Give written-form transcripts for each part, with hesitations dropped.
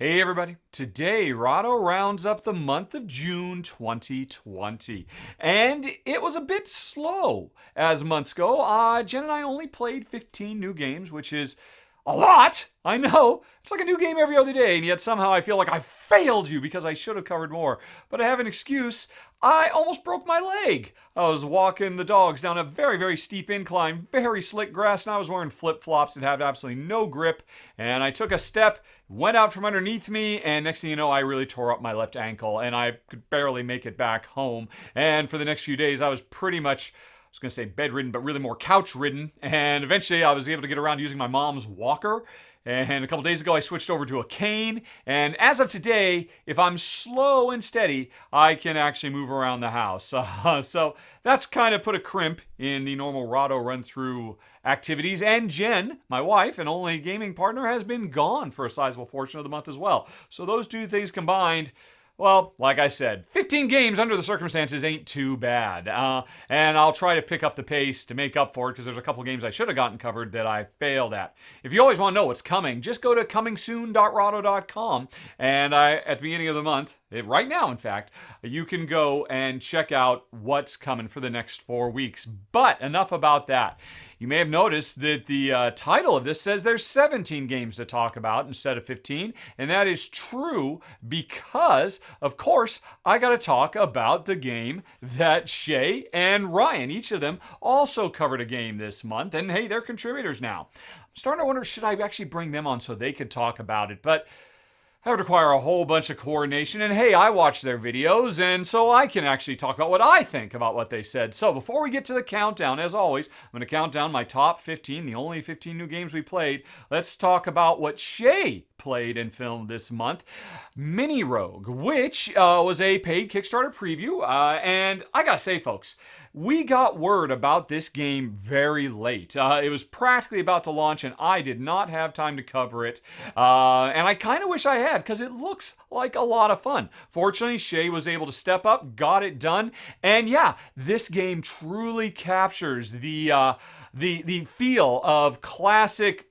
Hey everybody, today Rahdo rounds up the month of June 2020. And it was a bit slow as months go. Jen and I only played 15 new games, which is a lot. I know. It's like a new game every other day, and yet somehow I feel like I failed you because I should have covered more. But I have an excuse. I almost broke my leg. I was walking the dogs down a very, very steep incline, very slick grass, and I was wearing flip-flops that had absolutely no grip. And I took a step, went out from underneath me, and next thing you know, I really tore up my left ankle, and I could barely make it back home. And for the next few days, I was pretty much, I was going to say bedridden, but really more couch ridden. And eventually I was able to get around using my mom's walker. And a couple days ago, I switched over to a cane. And as of today, if I'm slow and steady, I can actually move around the house. So that's kind of put a crimp in the normal Rahdo run-through activities. And Jen, my wife and only gaming partner, has been gone for a sizable portion of the month as well. So those two things combined, well, like I said, 15 games under the circumstances ain't too bad. And I'll try to pick up the pace to make up for it because there's a couple games I should have gotten covered that I failed at. If you always want to know what's coming, just go to comingsoon.rahdo.com. And at the beginning of the month, right now in fact, you can go and check out what's coming for the next 4 weeks. But enough about that. You may have noticed that the title of this says there's 17 games to talk about instead of 15, and that is true because, of course, I got to talk about the game that Shea and Ryan, each of them, also covered a game this month, and hey, they're contributors now. I'm starting to wonder, should I actually bring them on so they could talk about it, but that would require a whole bunch of coordination, and hey, I watch their videos, and so I can actually talk about what I think about what they said. So before we get to the countdown, as always, I'm going to count down my top 15, the only 15 new games we played. Let's talk about what Shea played and filmed this month. Mini Rogue, which was a paid Kickstarter preview, and I gotta say, folks, we got word about this game very late. It was practically about to launch, and I did not have time to cover it. And I kind of wish I had, because it looks like a lot of fun. Fortunately, Shea was able to step up, got it done, and yeah, this game truly captures the feel of classic,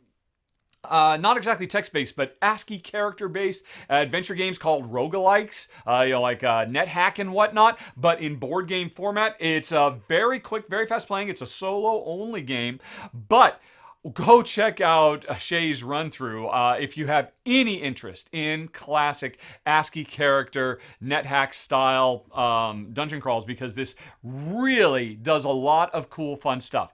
not exactly text-based, but ASCII character-based adventure games called roguelikes, like NetHack and whatnot, but in board game format. It's very quick, very fast-playing. It's a solo-only game, but go check out Shea's run-through if you have any interest in classic ASCII character, NetHack style dungeon crawls, because this really does a lot of cool, fun stuff.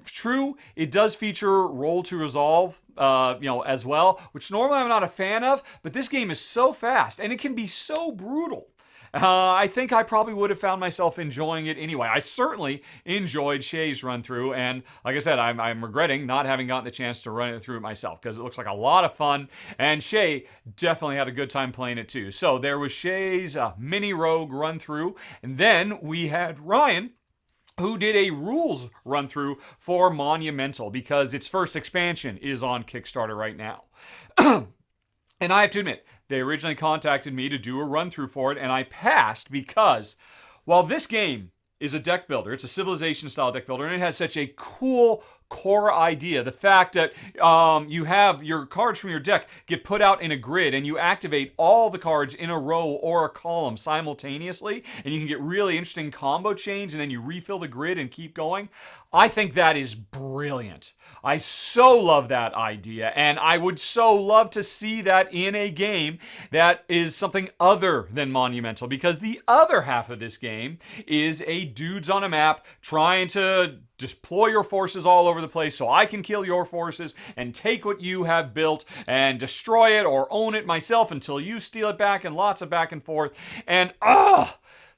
True, it does feature roll to resolve, as well, which normally I'm not a fan of, but this game is so fast and it can be so brutal. I think I probably would have found myself enjoying it anyway. I certainly enjoyed Shea's run through, and like I said, I'm regretting not having gotten the chance to run it through it myself because it looks like a lot of fun, and Shea definitely had a good time playing it too. So there was Shea's Mini Rogue run through, and then we had Ryan, who did a rules run through for Monumental because its first expansion is on Kickstarter right now. And I have to admit, they originally contacted me to do a run through for it, and I passed because while this game is a deck builder, it's a Civilization style deck builder, and it has such a cool core idea. The fact that you have your cards from your deck get put out in a grid, and you activate all the cards in a row or a column simultaneously, and you can get really interesting combo chains, and then you refill the grid and keep going. I think that is brilliant. I so love that idea, and I would so love to see that in a game that is something other than Monumental, because the other half of this game is a dudes on a map trying to deploy your forces all over the place so I can kill your forces and take what you have built and destroy it or own it myself until you steal it back, and lots of back and forth. And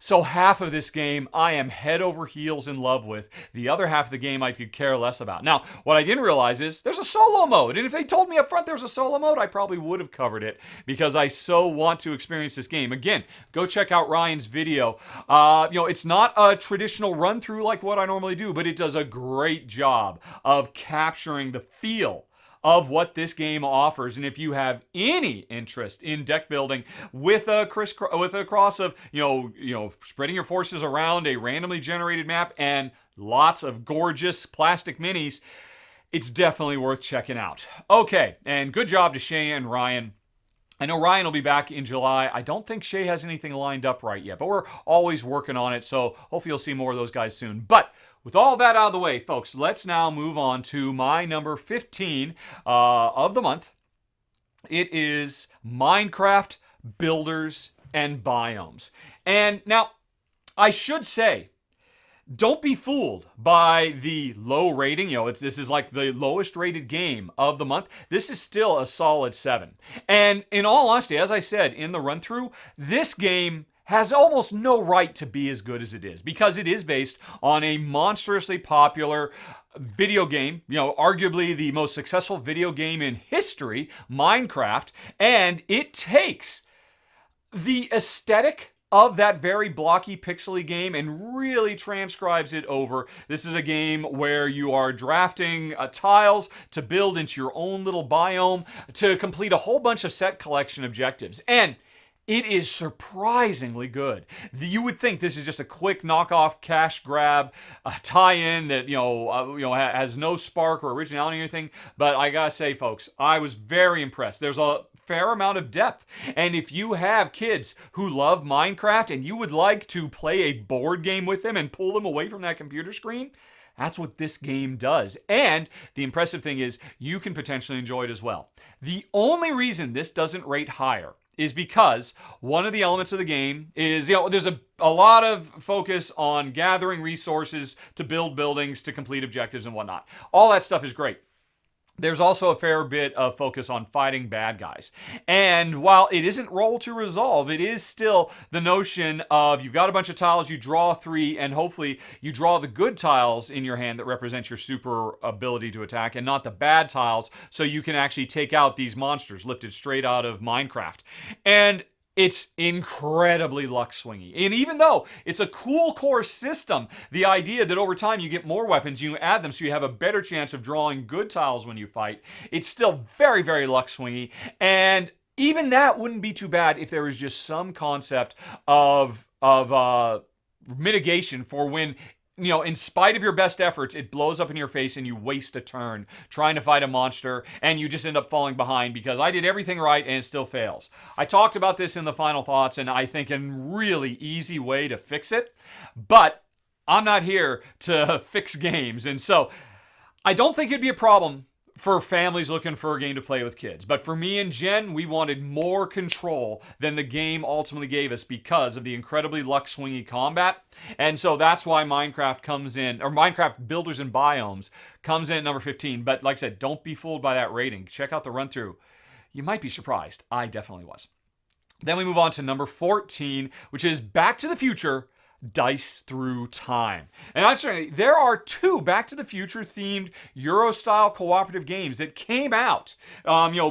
so half of this game I am head over heels in love with. The other half of the game I could care less about. Now, what I didn't realize is there's a solo mode. And if they told me up front there was a solo mode, I probably would have covered it because I so want to experience this game. Again, go check out Ryan's video. It's not a traditional run through like what I normally do, but it does a great job of capturing the feel of what this game offers. And if you have any interest in deck building with a cross of spreading your forces around a randomly generated map and lots of gorgeous plastic minis, it's definitely worth checking out. Okay, and good job to Shea and Ryan. I know Ryan will be back in July. I don't think Shea has anything lined up right yet, but we're always working on it, so hopefully you'll see more of those guys soon. But with all that out of the way, folks, let's now move on to my number 15 of the month. It is Minecraft Builders and Biomes. And now, I should say, don't be fooled by the low rating. This is like the lowest rated game of the month. This is still a solid 7. And in all honesty, as I said in the run through, this game has almost no right to be as good as it is because it is based on a monstrously popular video game, arguably the most successful video game in history, Minecraft, and it takes the aesthetic of that very blocky, pixely game and really transcribes it over. This is a game where you are drafting tiles to build into your own little biome to complete a whole bunch of set collection objectives. And it is surprisingly good. You would think this is just a quick knockoff cash grab, tie-in that has no spark or originality or anything. But I gotta say, folks, I was very impressed. There's a fair amount of depth, and if you have kids who love Minecraft and you would like to play a board game with them and pull them away from that computer screen, that's what this game does. And the impressive thing is you can potentially enjoy it as well. The only reason this doesn't rate higher is because one of the elements of the game is, there's a lot of focus on gathering resources to build buildings, to complete objectives and whatnot. All that stuff is great. There's also a fair bit of focus on fighting bad guys. And while it isn't roll to resolve, it is still the notion of you've got a bunch of tiles, you draw 3, and hopefully you draw the good tiles in your hand that represent your super ability to attack and not the bad tiles, so you can actually take out these monsters lifted straight out of Minecraft. And it's incredibly luck swingy. And even though it's a cool core system, the idea that over time you get more weapons, you add them so you have a better chance of drawing good tiles when you fight, it's still very, very luck swingy. And even that wouldn't be too bad if there was just some concept of mitigation for when, in spite of your best efforts, it blows up in your face and you waste a turn trying to fight a monster and you just end up falling behind because I did everything right and it still fails. I talked about this in the final thoughts, and I think a really easy way to fix it, but I'm not here to fix games. And so I don't think it'd be a problem for families looking for a game to play with kids. But for me and Jen, we wanted more control than the game ultimately gave us because of the incredibly luck-swingy combat. And so that's why Minecraft comes in, or Minecraft Builders and Biomes comes in at number 15. But like I said, don't be fooled by that rating. Check out the run-through. You might be surprised. I definitely was. Then we move on to number 14, which is Back to the Future: Dice Through Time. And actually, there are 2 Back to the Future themed Euro-style cooperative games that came out,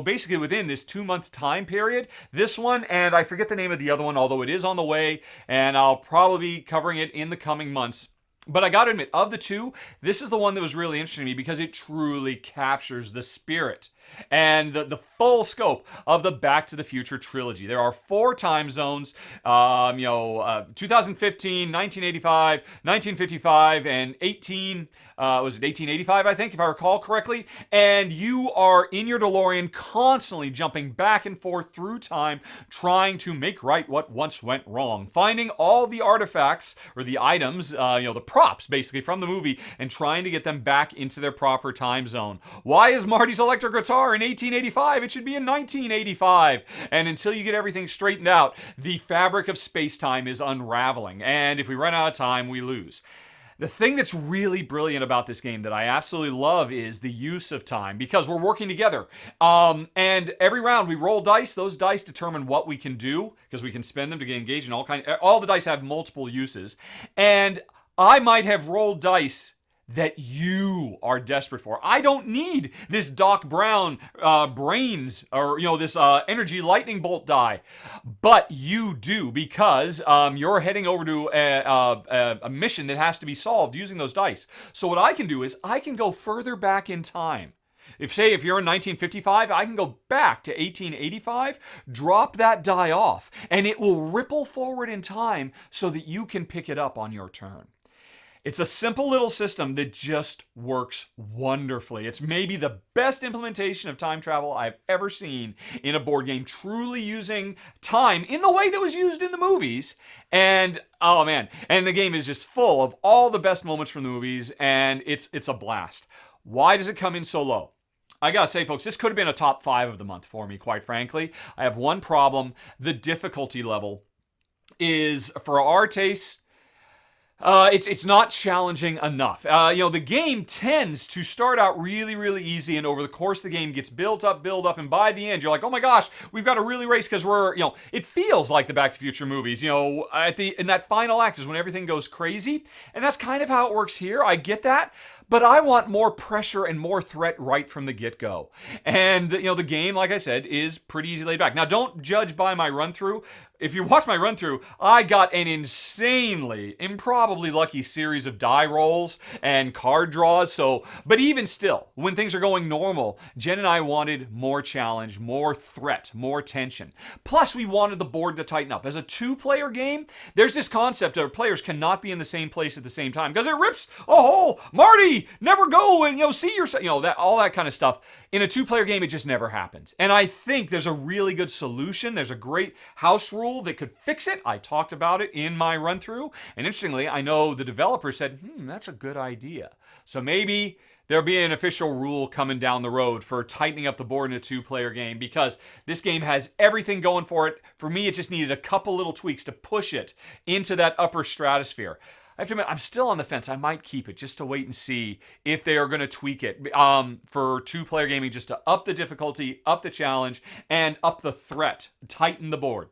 basically within this 2-month time period. This one, and I forget the name of the other one, although it is on the way, and I'll probably be covering it in the coming months. But I gotta admit, of the 2, this is the one that was really interesting to me because it truly captures the spirit and the full scope of the Back to the Future trilogy. There are 4 time zones, 2015, 1985, 1955, and 1885, I think, if I recall correctly. And you are in your DeLorean constantly jumping back and forth through time, trying to make right what once went wrong, finding all the artifacts, or the items, the props, basically, from the movie, and trying to get them back into their proper time zone. Why is Marty's electric guitar in 1885? It should be in 1985. And until you get everything straightened out, the fabric of space-time is unraveling. And if we run out of time, we lose. The thing that's really brilliant about this game that I absolutely love is the use of time, because we're working together. And every round we roll dice. Those dice determine what we can do, because we can spend them to get engaged in all the dice have multiple uses. And I might have rolled dice that you are desperate for. I don't need this Doc Brown brains, or this energy lightning bolt die, but you do, because you're heading over to a mission that has to be solved using those dice. So what I can do is I can go further back in time. If you're in 1955, I can go back to 1885, drop that die off, and it will ripple forward in time so that you can pick it up on your turn. It's a simple little system that just works wonderfully. It's maybe the best implementation of time travel I've ever seen in a board game, truly using time in the way that was used in the movies. And oh man, and the game is just full of all the best moments from the movies, and it's a blast. Why does it come in so low? I gotta say, folks, this could have been a top 5 of the month for me, quite frankly. I have one problem. The difficulty level is, for our taste, it's not challenging enough. The game tends to start out really, really easy, and over the course of the game gets built up, and by the end, you're like, oh my gosh, we've got to really race because it feels like the Back to the Future movies. In that final act is when everything goes crazy, and that's kind of how it works here. I get that. But I want more pressure and more threat right from the get-go. And, the game, like I said, is pretty easy laid back. Now, don't judge by my run-through. If you watch my run-through, I got an insanely, improbably lucky series of die rolls and card draws. But even still, when things are going normal, Jen and I wanted more challenge, more threat, more tension. Plus, we wanted the board to tighten up. As a 2-player game, there's this concept of players cannot be in the same place at the same time because it rips a hole. Marty, never go and see yourself. That all that kind of stuff. In a 2-player game, it just never happens. And I think there's a really good solution. There's a great house rule that could fix it. I talked about it in my run-through. And interestingly, I know the developer said, that's a good idea. So maybe there'll be an official rule coming down the road for tightening up the board in a 2-player game, because this game has everything going for it. For me, it just needed a couple little tweaks to push it into that upper stratosphere. I have to admit, I'm still on the fence. I might keep it just to wait and see if they are going to tweak it for 2-player gaming, just to up the difficulty, up the challenge, and up the threat, tighten the board.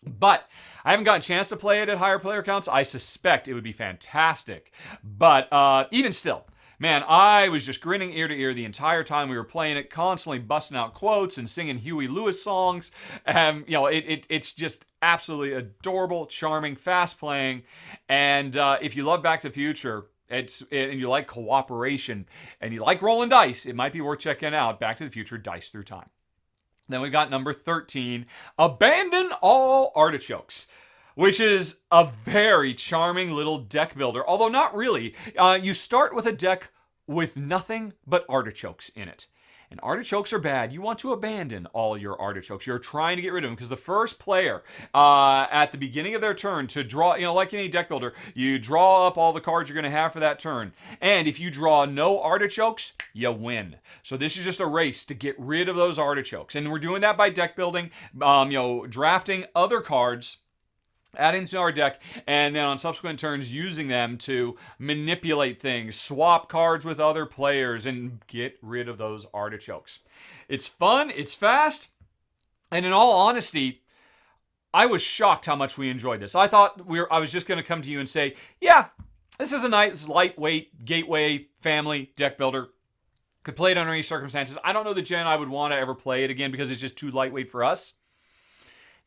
But I haven't gotten a chance to play it at higher player counts. I suspect it would be fantastic. But even still, man, I was just grinning ear to ear the entire time we were playing it, constantly busting out quotes and singing Huey Lewis songs. It's just absolutely adorable, charming, fast playing. And if you love Back to the Future, and you like cooperation, and you like rolling dice, it might be worth checking out Back to the Future Dice Through Time. Then we got number 13, Abandon All Artichokes, which is a very charming little deck builder, although not really. You start with a deck with nothing but artichokes in it. And artichokes are bad. You want to abandon all your artichokes. You're trying to get rid of them because the first player at the beginning of their turn to draw, like any deck builder, you draw up all the cards you're going to have for that turn. And if you draw no artichokes, you win. So this is just a race to get rid of those artichokes. And we're doing that by deck building, drafting other cards, adding to our deck, and then on subsequent turns using them to manipulate things, swap cards with other players, and get rid of those artichokes. It's fun, it's fast, and in all honesty, I was shocked how much we enjoyed this. I thought I was just going to come to you and say, yeah, this is a nice, lightweight, gateway, family deck builder. Could play it under any circumstances. I don't know that Jen and I would want to ever play it again because it's just too lightweight for us.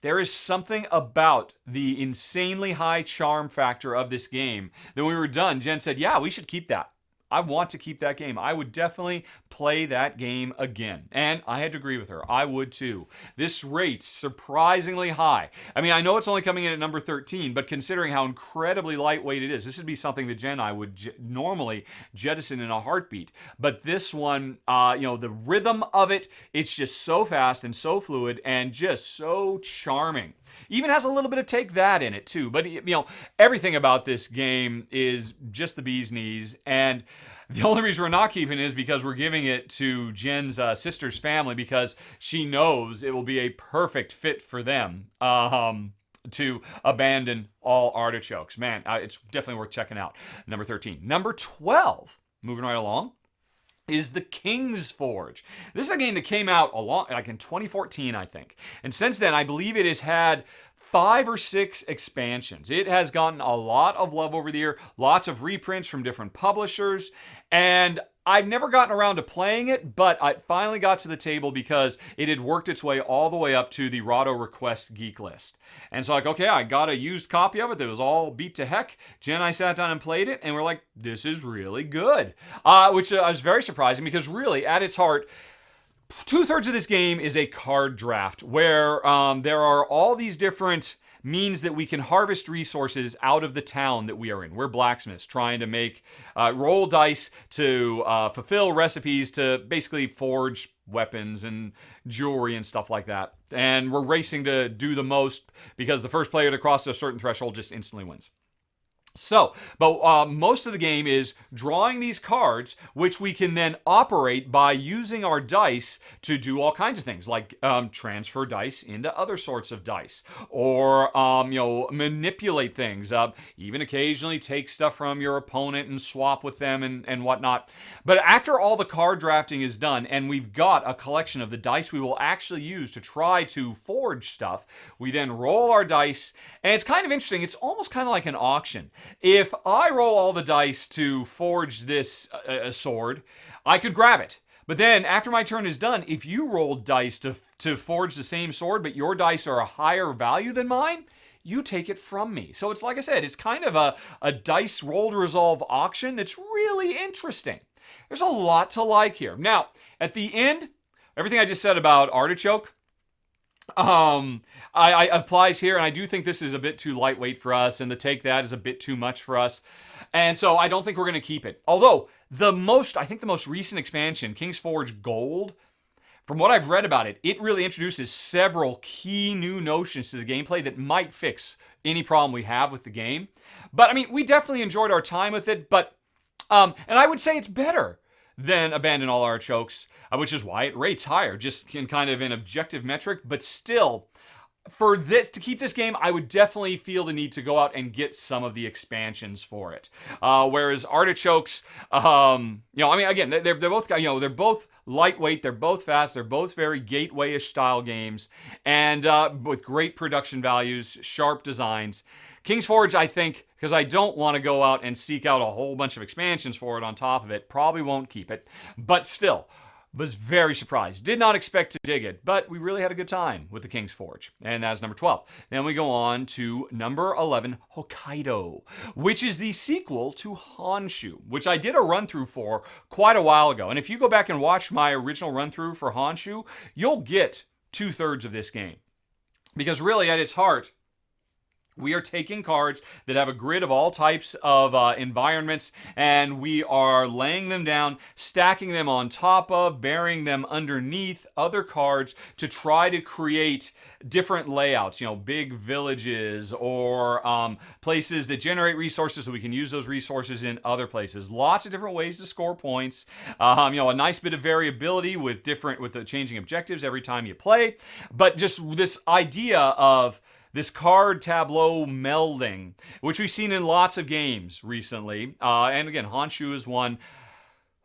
There is something about the insanely high charm factor of this game that when we were done, Jen said, yeah, we should keep that. I want to keep that game. I would definitely play that game again. And I had to agree with her. I would too. This rate's surprisingly high. I mean, I know it's only coming in at number 13, but considering how incredibly lightweight it is, this would be something that Jen and I would normally jettison in a heartbeat. But this one, the rhythm of it, it's just so fast and so fluid and just so charming. Even has a little bit of Take That in it too. But everything about this game is just the bee's knees. And the only reason we're not keeping it is because we're giving it to Jen's sister's family, because she knows it will be a perfect fit for them to abandon all artichokes. Man, it's definitely worth checking out. Number 13. Number 12, moving right along, is the King's Forge. This is a game that came out in 2014, I think. And since then, I believe it has had 5 or 6 expansions. It has gotten a lot of love over the year, lots of reprints from different publishers, and I've never gotten around to playing it, but I finally got to the table because it had worked its way all the way up to the Rahdo Request Geek List. And so okay, I got a used copy of it that was all beat to heck. Jen and I sat down and played it, and we're like, this is really good. Which was very surprising because really, at its heart, 2/3 of this game is a card draft where there are all these different means that we can harvest resources out of the town that we are in. We're blacksmiths trying to make, roll dice to fulfill recipes to basically forge weapons and jewelry and stuff like that. And we're racing to do the most because the first player to cross a certain threshold just instantly wins. So, but most of the game is drawing these cards, which we can then operate by using our dice to do all kinds of things, like transfer dice into other sorts of dice, or manipulate things. Even occasionally take stuff from your opponent and swap with them and whatnot. But after all the card drafting is done, and we've got a collection of the dice we will actually use to try to forge stuff, we then roll our dice, and it's kind of interesting. It's almost kind of like an auction. If I roll all the dice to forge this sword, I could grab it. But then, after my turn is done, if you roll dice to forge the same sword, but your dice are a higher value than mine, you take it from me. So it's like I said, it's kind of a dice roll to resolve auction that's really interesting. There's a lot to like here. Now, at the end, everything I just said about Artichoke, I applies here, and I do think this is a bit too lightweight for us, and the take that is a bit too much for us, and so I don't think we're going to keep it. Although I think the most recent expansion, King's Forge Gold, from what I've read about it, it really introduces several key new notions to the gameplay that might fix any problem we have with the game. But I mean, we definitely enjoyed our time with it. But and I would say it's better than Abandon All Artichokes, which is why it rates higher, just in kind of an objective metric. But still, for this to keep this game, I would definitely feel the need to go out and get some of the expansions for it. Whereas Artichokes, again, they're both, they're both lightweight, they're both fast, they're both very gateway-ish style games, and with great production values, sharp designs. King's Forge, I think, because I don't want to go out and seek out a whole bunch of expansions for it on top of it, probably won't keep it. But still, was very surprised. Did not expect to dig it, but we really had a good time with the King's Forge. And that's number 12. Then we go on to number 11, Hokkaido, which is the sequel to Honshu, which I did a run-through for quite a while ago. And if you go back and watch my original run-through for Honshu, you'll get 2/3 of this game. Because really, at its heart, we are taking cards that have a grid of all types of environments, and we are laying them down, stacking them on top of, burying them underneath other cards to try to create different layouts, big villages or places that generate resources so we can use those resources in other places. Lots of different ways to score points. A nice bit of variability with the changing objectives every time you play. But just this idea of this card tableau melding, which we've seen in lots of games recently. And again, Honshu is one.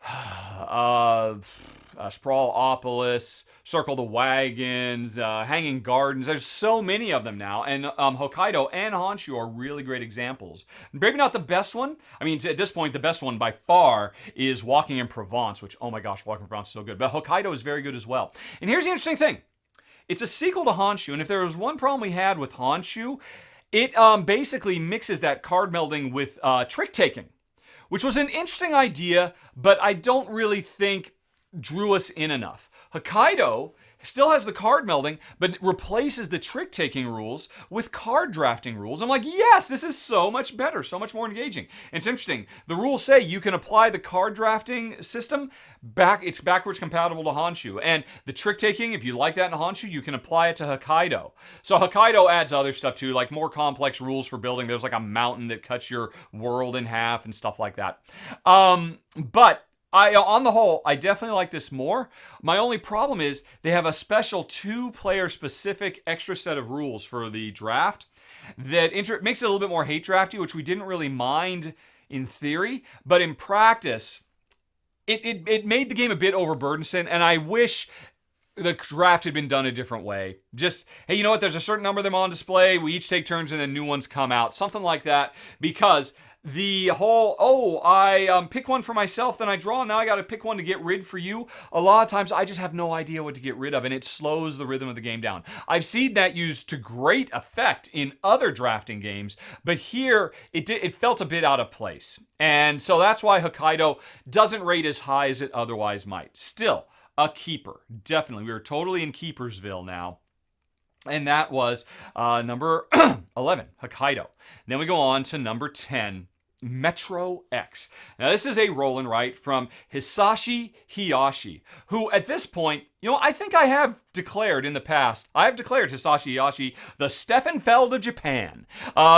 Sprawlopolis, Circle the Wagons, Hanging Gardens. There's so many of them now. And Hokkaido and Honshu are really great examples. Maybe not the best one. I mean, at this point, the best one by far is Walking in Provence, which, oh my gosh, Walking in Provence is so good. But Hokkaido is very good as well. And here's the interesting thing. It's a sequel to Honshu, and if there was one problem we had with Honshu, it basically mixes that card melding with trick-taking, which was an interesting idea, but I don't really think drew us in enough. Hokkaido still has the card melding, but it replaces the trick-taking rules with card drafting rules. I'm like, yes, this is so much better, so much more engaging. And it's interesting. The rules say you can apply the card drafting system it's backwards compatible to Honshu. And the trick-taking, if you like that in Honshu, you can apply it to Hokkaido. So Hokkaido adds other stuff too, like more complex rules for building. There's like a mountain that cuts your world in half and stuff like that. But on the whole, I definitely like this more. My only problem is they have a special 2-player specific extra set of rules for the draft that makes it a little bit more hate drafty, which we didn't really mind in theory, but in practice, it made the game a bit overburdensome, and I wish the draft had been done a different way. Just, hey, you know what? There's a certain number of them on display. We each take turns and then new ones come out. Something like that, because the whole, I pick one for myself, then I draw, and now I got to pick one to get rid for you. A lot of times I just have no idea what to get rid of, and it slows the rhythm of the game down. I've seen that used to great effect in other drafting games, but here it felt a bit out of place. And so that's why Hokkaido doesn't rate as high as it otherwise might. Still, a keeper. Definitely. We are totally in Keepersville now. And that was number 11, Hokkaido. Then we go on to number 10, Metro X. Now, this is a roll and write from Hisashi Hayashi, who at this point, I think I have declared in the past, I have declared Hisashi Hayashi the Steffenfeld of Japan,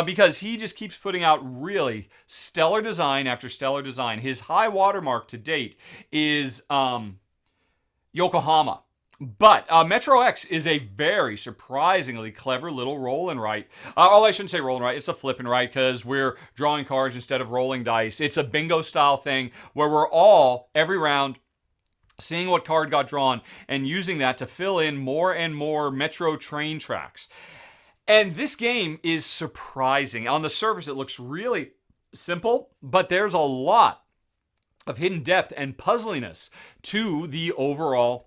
because he just keeps putting out really stellar design after stellar design. His high watermark to date is Yokohama. But Metro X is a very surprisingly clever little roll and write. I shouldn't say roll and write, it's a flip and write because we're drawing cards instead of rolling dice. It's a bingo style thing where we're all, every round, seeing what card got drawn and using that to fill in more and more Metro train tracks. And this game is surprising. On the surface, it looks really simple, but there's a lot of hidden depth and puzzliness to the overall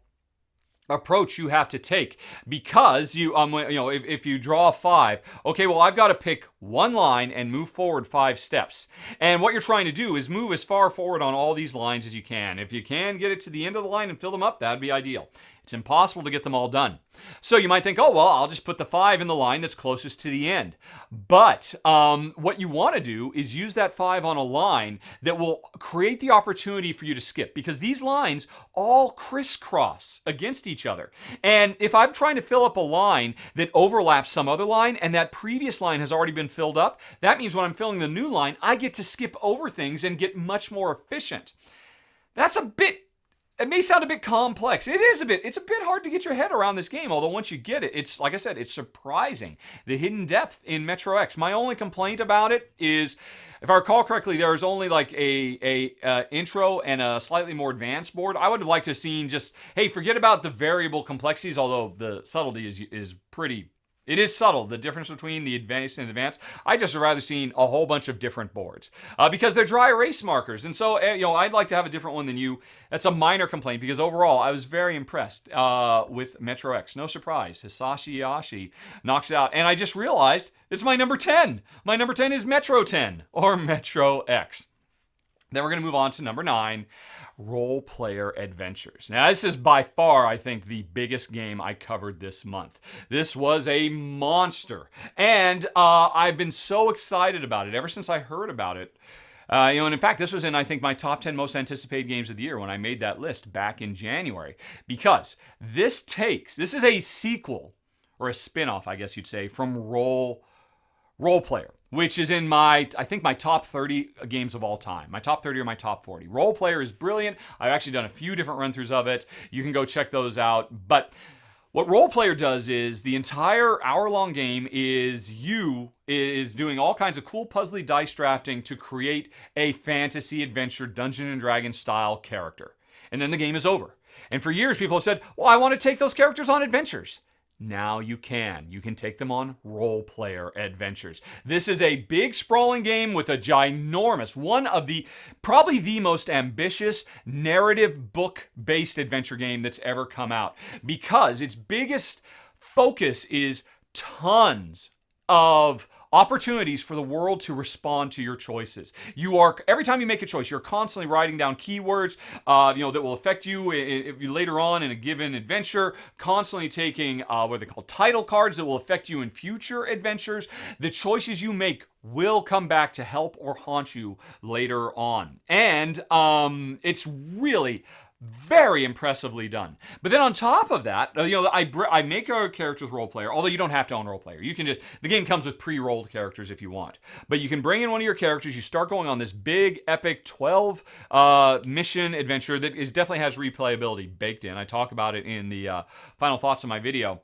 approach you have to take, because if you draw a 5, okay, well, I've got to pick one line and move forward 5 steps. And what you're trying to do is move as far forward on all these lines as you can. If you can get it to the end of the line and fill them up, that'd be ideal. It's impossible to get them all done. So you might think, oh, well, I'll just put the 5 in the line that's closest to the end. But what you want to do is use that 5 on a line that will create the opportunity for you to skip, because these lines all crisscross against each other. And if I'm trying to fill up a line that overlaps some other line and that previous line has already been filled up, that means when I'm filling the new line, I get to skip over things and get much more efficient. It may sound a bit complex. It's a bit hard to get your head around this game, although once you get it, it's, like I said, it's surprising. The hidden depth in Metro X. My only complaint about it is, if I recall correctly, there's only like a intro and a slightly more advanced board. I would have liked to have seen just, hey, forget about the variable complexities, although the subtlety is pretty... It is subtle, the difference between the advanced and advanced. I just would rather seen a whole bunch of different boards because they're dry erase markers. And so, I'd like to have a different one than you. That's a minor complaint because overall, I was very impressed with Metro X. No surprise, Hisashi Hayashi knocks it out. And I just realized it's my number 10. My number 10 is Metro 10 or Metro X. Then we're going to move on to number 9. Role Player Adventures. Now, this is by far, I think, the biggest game I covered this month. This was a monster, and I've been so excited about it ever since I heard about it. And in fact, this was in, I think, my top 10 most anticipated games of the year when I made that list back in January, because this is a sequel, or a spin-off, I guess you'd say, from Role Player, which is in my top 30 games of all time. My top 30 or my top 40. Role Player is brilliant. I've actually done a few different run-throughs of it. You can go check those out. But what Role Player does is the entire hour-long game is doing all kinds of cool puzzly dice drafting to create a fantasy adventure Dungeons & Dragons style character. And then the game is over. And for years, people have said, well, I want to take those characters on adventures. Now you can. You can take them on Role Player Adventures. This is a big, sprawling game with a ginormous, probably the most ambitious narrative book-based adventure game that's ever come out, because its biggest focus is tons of opportunities for the world to respond to your choices. Every time you make a choice, you're constantly writing down keywords, that will affect you later on in a given adventure. Constantly taking what they call title cards that will affect you in future adventures. The choices you make will come back to help or haunt you later on, and it's really very impressively done. But then on top of that, I make our characters Role Player, although you don't have to own Role Player. You can the game comes with pre-rolled characters if you want. But you can bring in one of your characters, you start going on this big, epic 12 mission adventure that definitely has replayability baked in. I talk about it in the final thoughts of my video.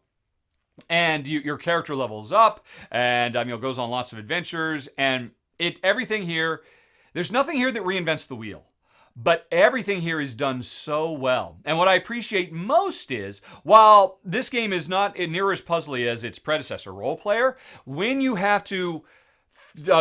And your character levels up and goes on lots of adventures. And everything here, there's nothing here that reinvents the wheel. But everything here is done so well. And what I appreciate most is, while this game is not near as puzzly as its predecessor, Role Player, when you have to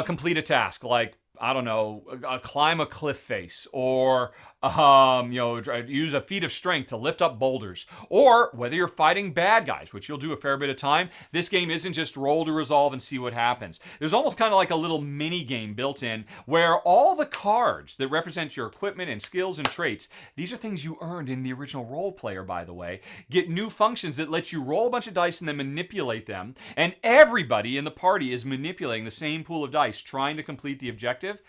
complete a task, like, I don't know, climb a cliff face, or use a feat of strength to lift up boulders, or whether you're fighting bad guys, which you'll do a fair bit of time. This game isn't just roll to resolve and see what happens. There's almost kind of like a little mini game built in where all the cards that represent your equipment and skills and traits, these are things you earned in the original role player, by the way, get new functions that let you roll a bunch of dice and then manipulate them, and everybody in the party is manipulating the same pool of dice trying to complete the objective.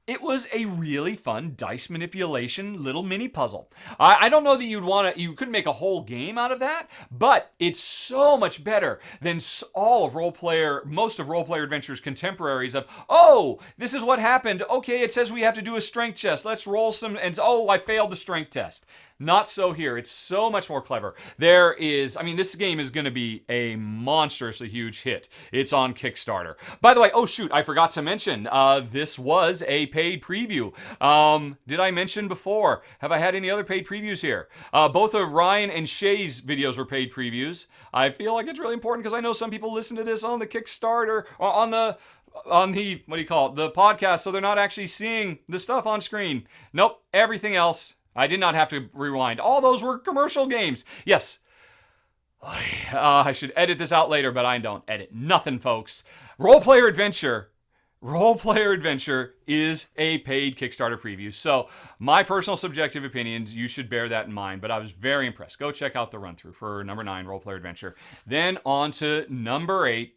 It was a really fun dice manipulation little mini puzzle. I don't know that you couldn't make a whole game out of that, but it's so much better than most of Role Player Adventures contemporaries of, oh, this is what happened. Okay, it says we have to do a strength test. Let's roll some, and oh, I failed the strength test. Not so here. It's so much more clever. This game is going to be a monstrously huge hit. It's on Kickstarter. By the way, oh shoot, I forgot to mention, this was a paid preview. Did I mention before? Have I had any other paid previews here? Both of Ryan and Shea's videos were paid previews. I feel like it's really important because I know some people listen to this on the Kickstarter, or on the the podcast, so they're not actually seeing the stuff on screen. Nope, everything else. I did not have to rewind. All those were commercial games. Yes. I should edit this out later, but I don't edit nothing, folks. Role Player Adventure is a paid Kickstarter preview. So my personal subjective opinions, you should bear that in mind, but I was very impressed. Go check out the run-through for number 9, Role Player Adventure. Then on to number 8.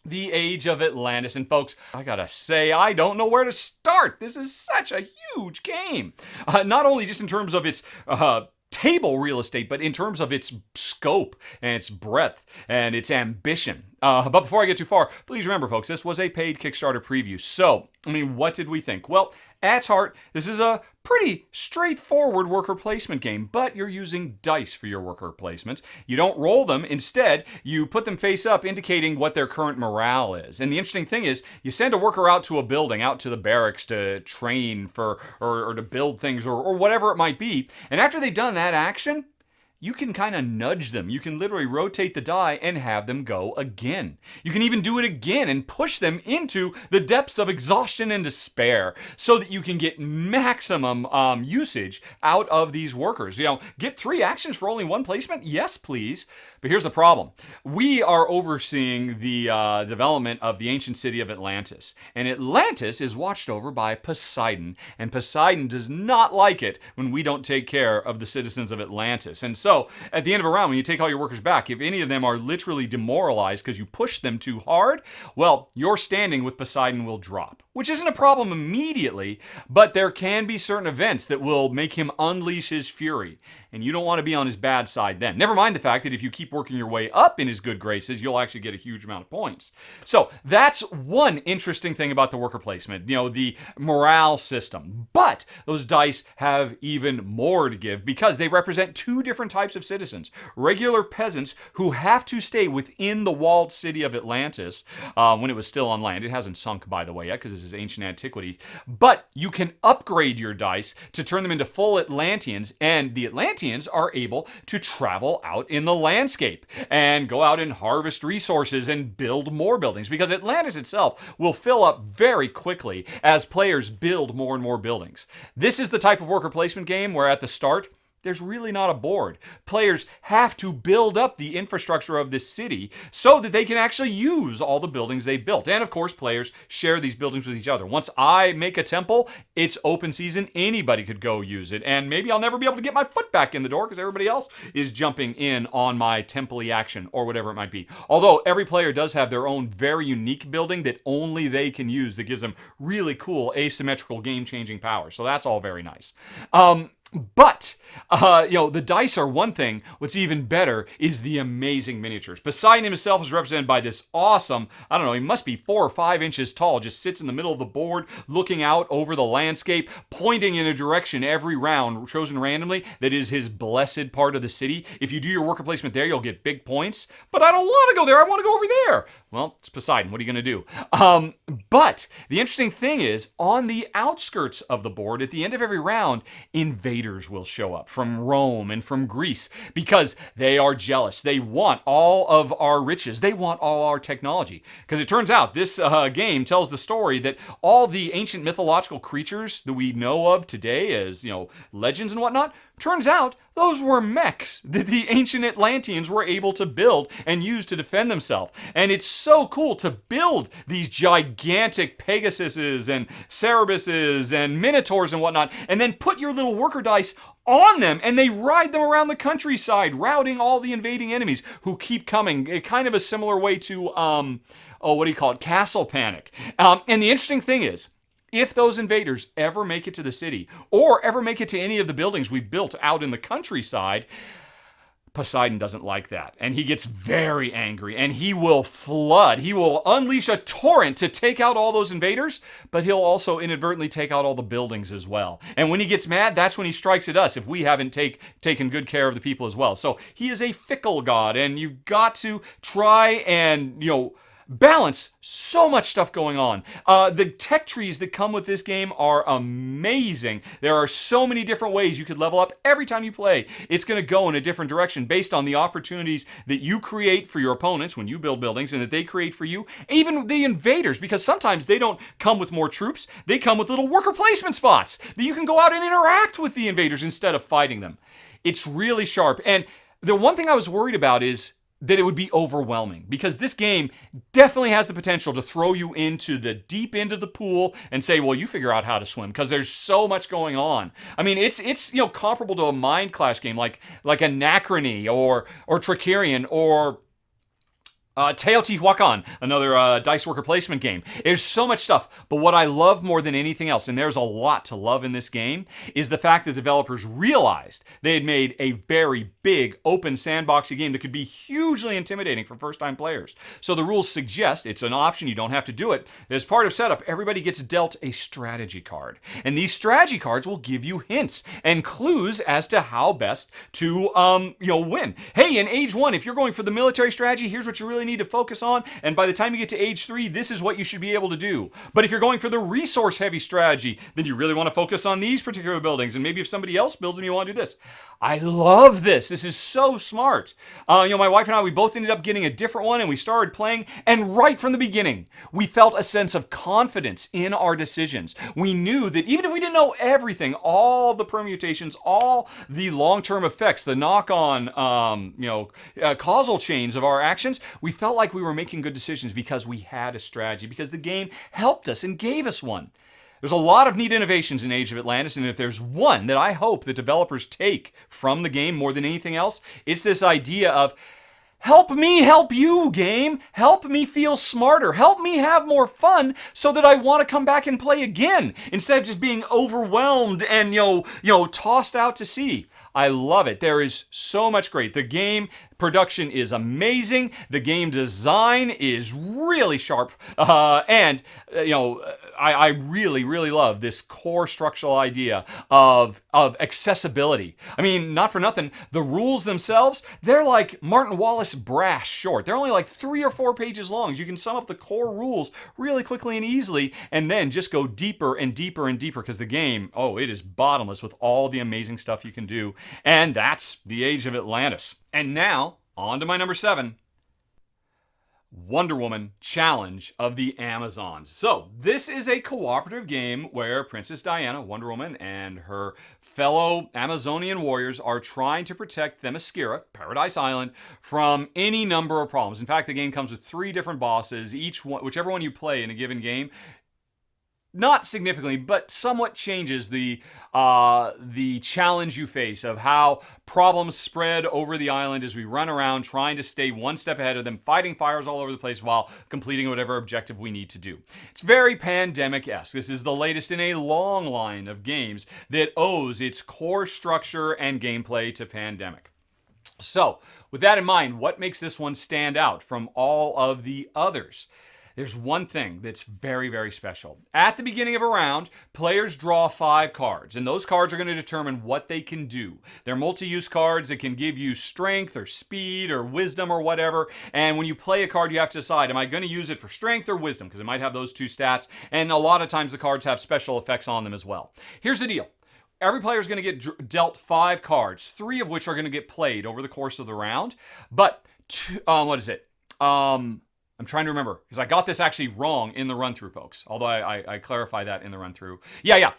The Age of Atlantis. And folks, I gotta say, I don't know where to start. This is such a huge game. Not only just in terms of its table real estate, but in terms of its scope and its breadth and its ambition. But before I get too far, please remember, folks, this was a paid Kickstarter preview. So, what did we think? Well, at its heart, this is a pretty straightforward worker placement game, but you're using dice for your worker placements. You don't roll them. Instead, you put them face up, indicating what their current morale is. And the interesting thing is, you send a worker out to a building, out to the barracks to train for, or to build things, or whatever it might be. And after they've done that action, you can kind of nudge them. You can literally rotate the die and have them go again. You can even do it again and push them into the depths of exhaustion and despair so that you can get maximum usage out of these workers. Get 3 actions for only 1 placement? Yes, please. But here's the problem. We are overseeing the development of the ancient city of Atlantis. And Atlantis is watched over by Poseidon. And Poseidon does not like it when we don't take care of the citizens of Atlantis. And so, at the end of a round, when you take all your workers back, if any of them are literally demoralized because you push them too hard, well, your standing with Poseidon will drop. Which isn't a problem immediately, but there can be certain events that will make him unleash his fury. And you don't want to be on his bad side then. Never mind the fact that if you keep working your way up in his good graces, you'll actually get a huge amount of points. So that's one interesting thing about the worker placement, the morale system. But those dice have even more to give because they represent 2 different types of citizens. Regular peasants who have to stay within the walled city of Atlantis when it was still on land. It hasn't sunk, by the way, yet because this is ancient antiquity. But you can upgrade your dice to turn them into full Atlanteans, and the Atlanteans are able to travel out in the landscape and go out and harvest resources and build more buildings, because Atlantis itself will fill up very quickly as players build more and more buildings. This is the type of worker placement game where at the start, there's really not a board. Players have to build up the infrastructure of this city so that they can actually use all the buildings they built. And of course, players share these buildings with each other. Once I make a temple, it's open season. Anybody could go use it. And maybe I'll never be able to get my foot back in the door because everybody else is jumping in on my temple-y action or whatever it might be. Although every player does have their own very unique building that only they can use that gives them really cool asymmetrical game-changing power. So that's all very nice. But, the dice are one thing. What's even better is the amazing miniatures. Poseidon himself is represented by this awesome, he must be 4 or 5 inches tall, just sits in the middle of the board, looking out over the landscape, pointing in a direction every round, chosen randomly, that is his blessed part of the city. If you do your worker placement there, you'll get big points. But I don't want to go there. I want to go over there. Well, it's Poseidon. What are you going to do? But the interesting thing is, on the outskirts of the board, at the end of every round, invaders invaders will show up from Rome and from Greece because they are jealous. They want all of our riches. They want all our technology. Because it turns out this game tells the story that all the ancient mythological creatures that we know of today as, legends and whatnot, turns out those were mechs that the ancient Atlanteans were able to build and use to defend themselves. And it's so cool to build these gigantic Pegasuses and Cerebuses and Minotaurs and whatnot, and then put your little worker dice on them, and they ride them around the countryside, routing all the invading enemies who keep coming. Kind of a similar way to, Castle Panic. And the interesting thing is, if those invaders ever make it to the city, or ever make it to any of the buildings we've built out in the countryside, Poseidon doesn't like that. And he gets very angry, and he will flood. He will unleash a torrent to take out all those invaders, but he'll also inadvertently take out all the buildings as well. And when he gets mad, that's when he strikes at us if we haven't taken good care of the people as well. So he is a fickle god, and you've got to try and, balance so much stuff going on. The tech trees that come with this game are amazing. There are so many different ways you could level up every time you play. It's going to go in a different direction based on the opportunities that you create for your opponents when you build buildings and that they create for you. Even the invaders, because sometimes they don't come with more troops. They come with little worker placement spots that you can go out and interact with the invaders instead of fighting them. It's really sharp. And the one thing I was worried about is that it would be overwhelming, because this game definitely has the potential to throw you into the deep end of the pool and say, well, you figure out how to swim, because there's so much going on. I mean, it's comparable to a Mind Clash game like Anachrony or Tricarion or Teotihuacan, another dice worker placement game. There's so much stuff, but what I love more than anything else, and there's a lot to love in this game, is the fact that developers realized they had made a very big open sandboxy game that could be hugely intimidating for first-time players. So the rules suggest, it's an option, you don't have to do it. As part of setup, everybody gets dealt a strategy card. And these strategy cards will give you hints and clues as to how best to win. Hey, in Age 1, if you're going for the military strategy, here's what you really need to focus on, and by the time you get to Age 3, this is what you should be able to do. But if you're going for the resource-heavy strategy, then you really want to focus on these particular buildings, and maybe if somebody else builds them, you want to do this. I love this. This is so smart. My wife and I, we both ended up getting a different one, and we started playing, and right from the beginning, we felt a sense of confidence in our decisions. We knew that even if we didn't know everything, all the permutations, all the long-term effects, the knock-on, causal chains of our actions, we felt like we were making good decisions because we had a strategy, because the game helped us and gave us one. There's a lot of neat innovations in Age of Atlantis, and if there's one that I hope the developers take from the game more than anything else, it's this idea of, help me help you, game. Help me feel smarter. Help me have more fun so that I want to come back and play again, instead of just being overwhelmed and, tossed out to sea. I love it. There is so much great. The game production is amazing. The game design is really sharp. I really, really love this core structural idea of accessibility. I mean, not for nothing, the rules themselves, they're like Martin Wallace Brass short. They're only like 3 or 4 pages long. You can sum up the core rules really quickly and easily, and then just go deeper and deeper and deeper, because the game, it is bottomless with all the amazing stuff you can do. And that's the Age of Atlantis. And now, on to my number 7. Wonder Woman Challenge of the Amazons. So, this is a cooperative game where Princess Diana, Wonder Woman, and her fellow Amazonian warriors are trying to protect Themyscira, Paradise Island, from any number of problems. In fact, the game comes with 3 different bosses, whichever one you play in a given game, not significantly, but somewhat changes the challenge you face of how problems spread over the island as we run around trying to stay one step ahead of them, fighting fires all over the place while completing whatever objective we need to do. It's very Pandemic-esque. This is the latest in a long line of games that owes its core structure and gameplay to Pandemic. So, with that in mind, what makes this one stand out from all of the others? There's one thing that's very, very special. At the beginning of a round, players draw 5 cards, and those cards are going to determine what they can do. They're multi-use cards that can give you strength or speed or wisdom or whatever, and when you play a card, you have to decide, am I going to use it for strength or wisdom? Because it might have those 2 stats, and a lot of times the cards have special effects on them as well. Here's the deal. every player is going to get dealt 5 cards, 3 of which are going to get played over the course of the round. But, what is it? I'm trying to remember, because I got this actually wrong in the run-through, folks. Although I clarify that in the run-through. Yeah.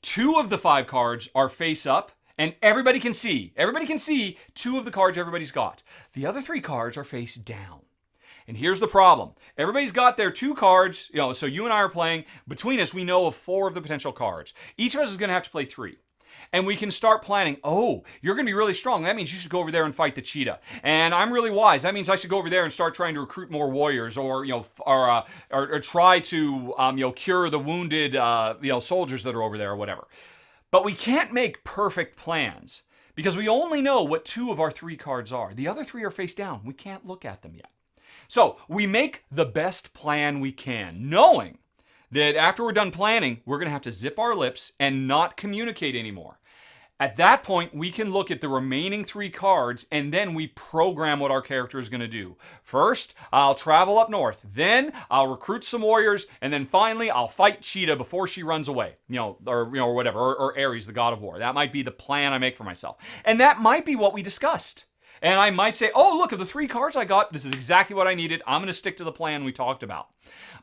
2 of the 5 cards are face up, and everybody can see. Everybody can see 2 of the cards everybody's got. The other 3 cards are face down. And here's the problem. Everybody's got their 2 cards, so you and I are playing. Between us, we know of 4 of the potential cards. Each of us is going to have to play 3. And we can start planning, oh, you're going to be really strong. That means you should go over there and fight the cheetah. And I'm really wise. That means I should go over there and start trying to recruit more warriors or try to, cure the wounded, soldiers that are over there or whatever. But we can't make perfect plans because we only know what 2 of our 3 cards are. The other 3 are face down. We can't look at them yet. So we make the best plan we can, knowing that after we're done planning, we're going to have to zip our lips and not communicate anymore. At that point, we can look at the remaining 3 cards and then we program what our character is going to do. First, I'll travel up north. Then I'll recruit some warriors. And then finally, I'll fight Cheetah before she runs away. Or whatever. Or Ares, the god of war. That might be the plan I make for myself. And that might be what we discussed. And I might say, oh, look, of the 3 cards I got, this is exactly what I needed. I'm going to stick to the plan we talked about.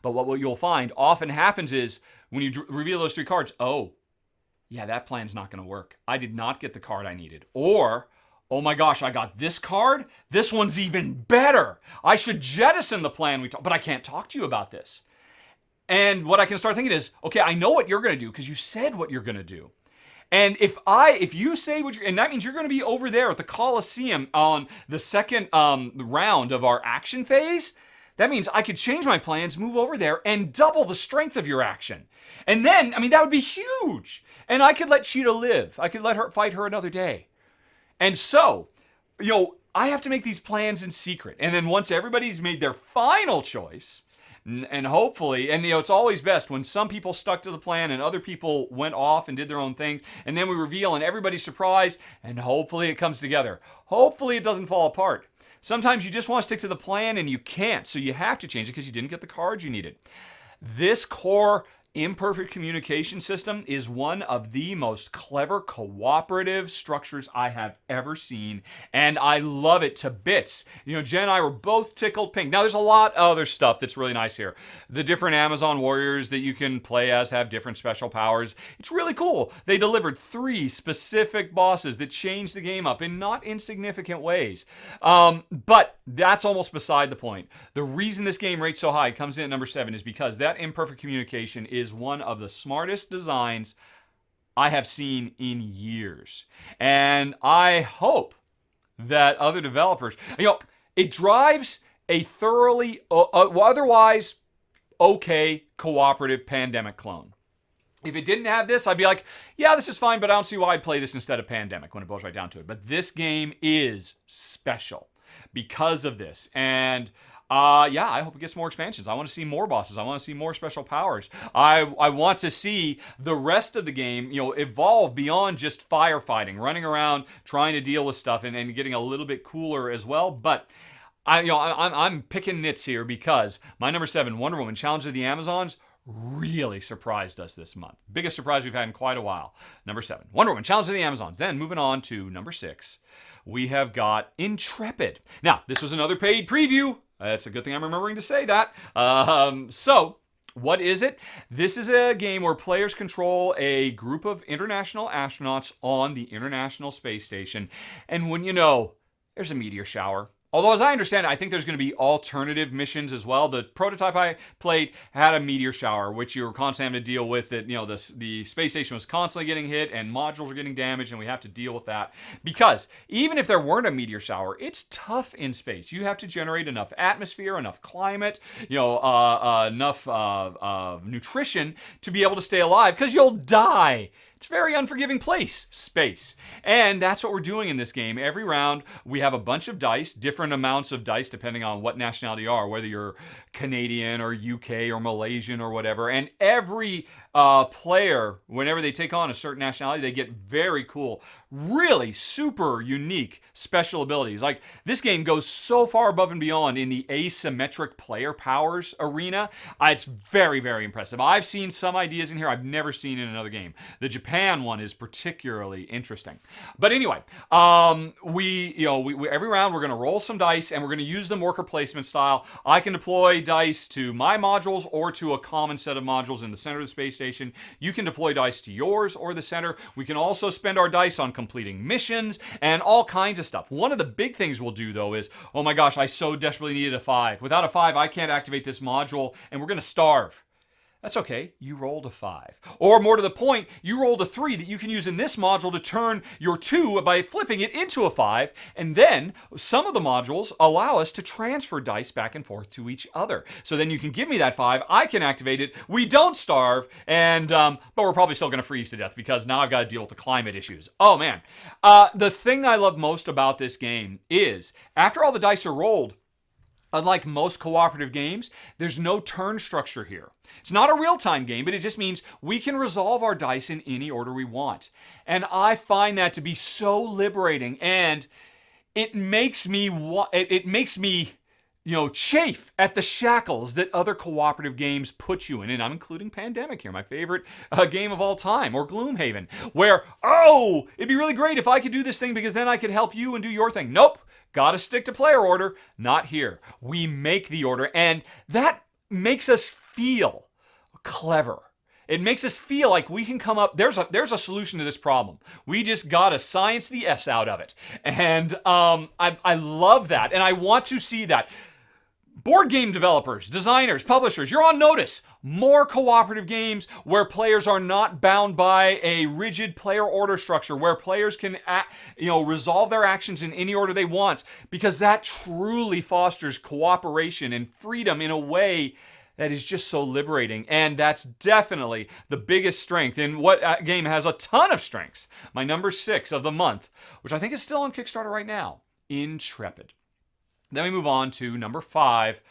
But what you'll find often happens is when you reveal those 3 cards, oh, yeah, that plan's not going to work. I did not get the card I needed. Or, oh my gosh, I got this card. This one's even better. I should jettison the plan we talked, but I can't talk to you about this. And what I can start thinking is, okay, I know what you're going to do because you said what you're going to do. And if you say what you're, and that means you're going to be over there at the Coliseum on the second round of our action phase, that means I could change my plans, move over there, and double the strength of your action. And then, that would be huge. And I could let Cheetah live. I could let her fight her another day. And so, I have to make these plans in secret. And then once everybody's made their final choice, and hopefully, and it's always best when some people stuck to the plan and other people went off and did their own thing, and then we reveal and everybody's surprised, and hopefully it comes together. Hopefully it doesn't fall apart. Sometimes you just want to stick to the plan and you can't, so you have to change it because you didn't get the cards you needed. This core imperfect communication system is one of the most clever cooperative structures I have ever seen, and I love it to bits. Jen and I were both tickled pink. Now, there's a lot of other stuff that's really nice here. The different Amazon warriors that you can play as have different special powers. It's really cool. They delivered 3 specific bosses that changed the game up in not insignificant ways. But that's almost beside the point. The reason this game rates so high, comes in at number 7, is because that imperfect communication is one of the smartest designs I have seen in years. And I hope that other developers, it drives a thoroughly, otherwise okay cooperative Pandemic clone. If it didn't have this, I'd be like, yeah, this is fine, but I don't see why I'd play this instead of Pandemic when it boils right down to it. But this game is special because of this. And I hope it gets more expansions. I want to see more bosses. I want to see more special powers. I want to see the rest of the game, evolve beyond just firefighting, running around, trying to deal with stuff, and getting a little bit cooler as well. But I'm picking nits here because my number 7, Wonder Woman: Challenge of the Amazons, really surprised us this month. Biggest surprise we've had in quite a while. Number 7, Wonder Woman: Challenge of the Amazons. Then moving on to number 6, we have got Intrepid. Now, this was another paid preview. It's a good thing I'm remembering to say that. So, what is it? This is a game where players control a group of international astronauts on the International Space Station. And when there's a meteor shower. Although, as I understand it, I think there's going to be alternative missions as well. The prototype I played had a meteor shower, which you were constantly having to deal with. That the space station was constantly getting hit, and modules were getting damaged, and we have to deal with that. Because even if there weren't a meteor shower, it's tough in space. You have to generate enough atmosphere, enough climate, enough nutrition to be able to stay alive, because you'll die. It's a very unforgiving place, space. And that's what we're doing in this game. Every round, we have a bunch of dice, different amounts of dice depending on what nationality you are, whether you're Canadian or UK or Malaysian or whatever. And every player, whenever they take on a certain nationality, they get very cool, really super unique special abilities. Like, this game goes so far above and beyond in the asymmetric player powers arena. It's very, very impressive. I've seen some ideas in here I've never seen in another game. The Japan one is particularly interesting. But anyway, every round we're going to roll some dice and we're going to use them worker placement style. I can deploy dice to my modules or to a common set of modules in the center of the space station. You can deploy dice to yours or the center. We can also spend our dice on completing missions and all kinds of stuff. One of the big things we'll do though is, oh my gosh, I so desperately needed a 5. Without a 5, I can't activate this module and we're going to starve. That's okay, you rolled a 5. Or more to the point, you rolled a 3 that you can use in this module to turn your 2 by flipping it into a 5, and then some of the modules allow us to transfer dice back and forth to each other. So then you can give me that 5, I can activate it, we don't starve, and but we're probably still going to freeze to death because now I've got to deal with the climate issues. Oh man. The thing I love most about this game is, after all the dice are rolled, unlike most cooperative games, there's no turn structure here. It's not a real-time game, but it just means we can resolve our dice in any order we want. And I find that to be so liberating, and it makes me chafe at the shackles that other cooperative games put you in. And I'm including Pandemic here, my favorite game of all time, or Gloomhaven, where, oh, it'd be really great if I could do this thing because then I could help you and do your thing. Nope. Gotta stick to player order. Not here. We make the order, and that makes us feel clever. It makes us feel like we can come up. There's a solution to this problem. We just gotta science the S out of it, and I love that, and I want to see that. Board game developers, designers, publishers, you're on notice. More cooperative games where players are not bound by a rigid player order structure, where players can resolve their actions in any order they want, because that truly fosters cooperation and freedom in a way that is just so liberating. And that's definitely the biggest strength in what game has a ton of strengths. My number 6 of the month, which I think is still on Kickstarter right now, Intrepid. Then we move on to number 5,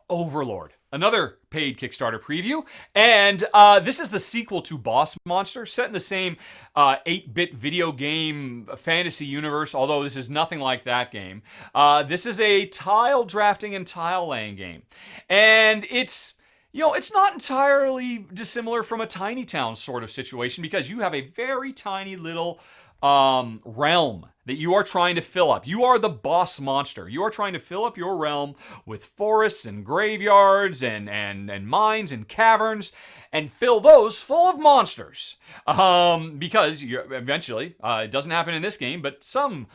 Overlord. Another paid Kickstarter preview. And this is the sequel to Boss Monster, set in the same 8-bit video game fantasy universe, although this is nothing like that game. This is a tile drafting and tile laying game. And it's not entirely dissimilar from a Tiny Town sort of situation, because you have a very tiny little realm that you are trying to fill up. You are the boss monster. You are trying to fill up your realm with forests and graveyards and mines and caverns, and fill those full of monsters. Because eventually, it doesn't happen in this game, but some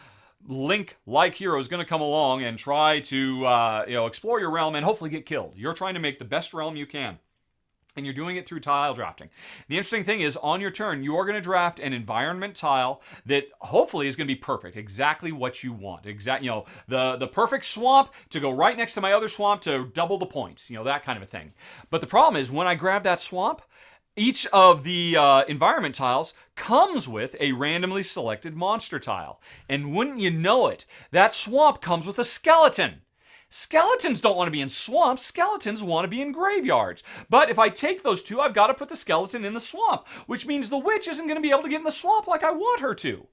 Link-like hero is going to come along and try to explore your realm and hopefully get killed. You're trying to make the best realm you can. And you're doing it through tile drafting. The interesting thing is, on your turn, you are going to draft an environment tile that hopefully is going to be perfect, exactly what you want. The perfect swamp to go right next to my other swamp to double the points, that kind of a thing. But the problem is, when I grab that swamp, each of the environment tiles comes with a randomly selected monster tile. And wouldn't you know it, that swamp comes with a skeleton. Skeletons don't want to be in swamps. Skeletons want to be in graveyards. But if I take those two, I've got to put the skeleton in the swamp, which means the witch isn't going to be able to get in the swamp like I want her to.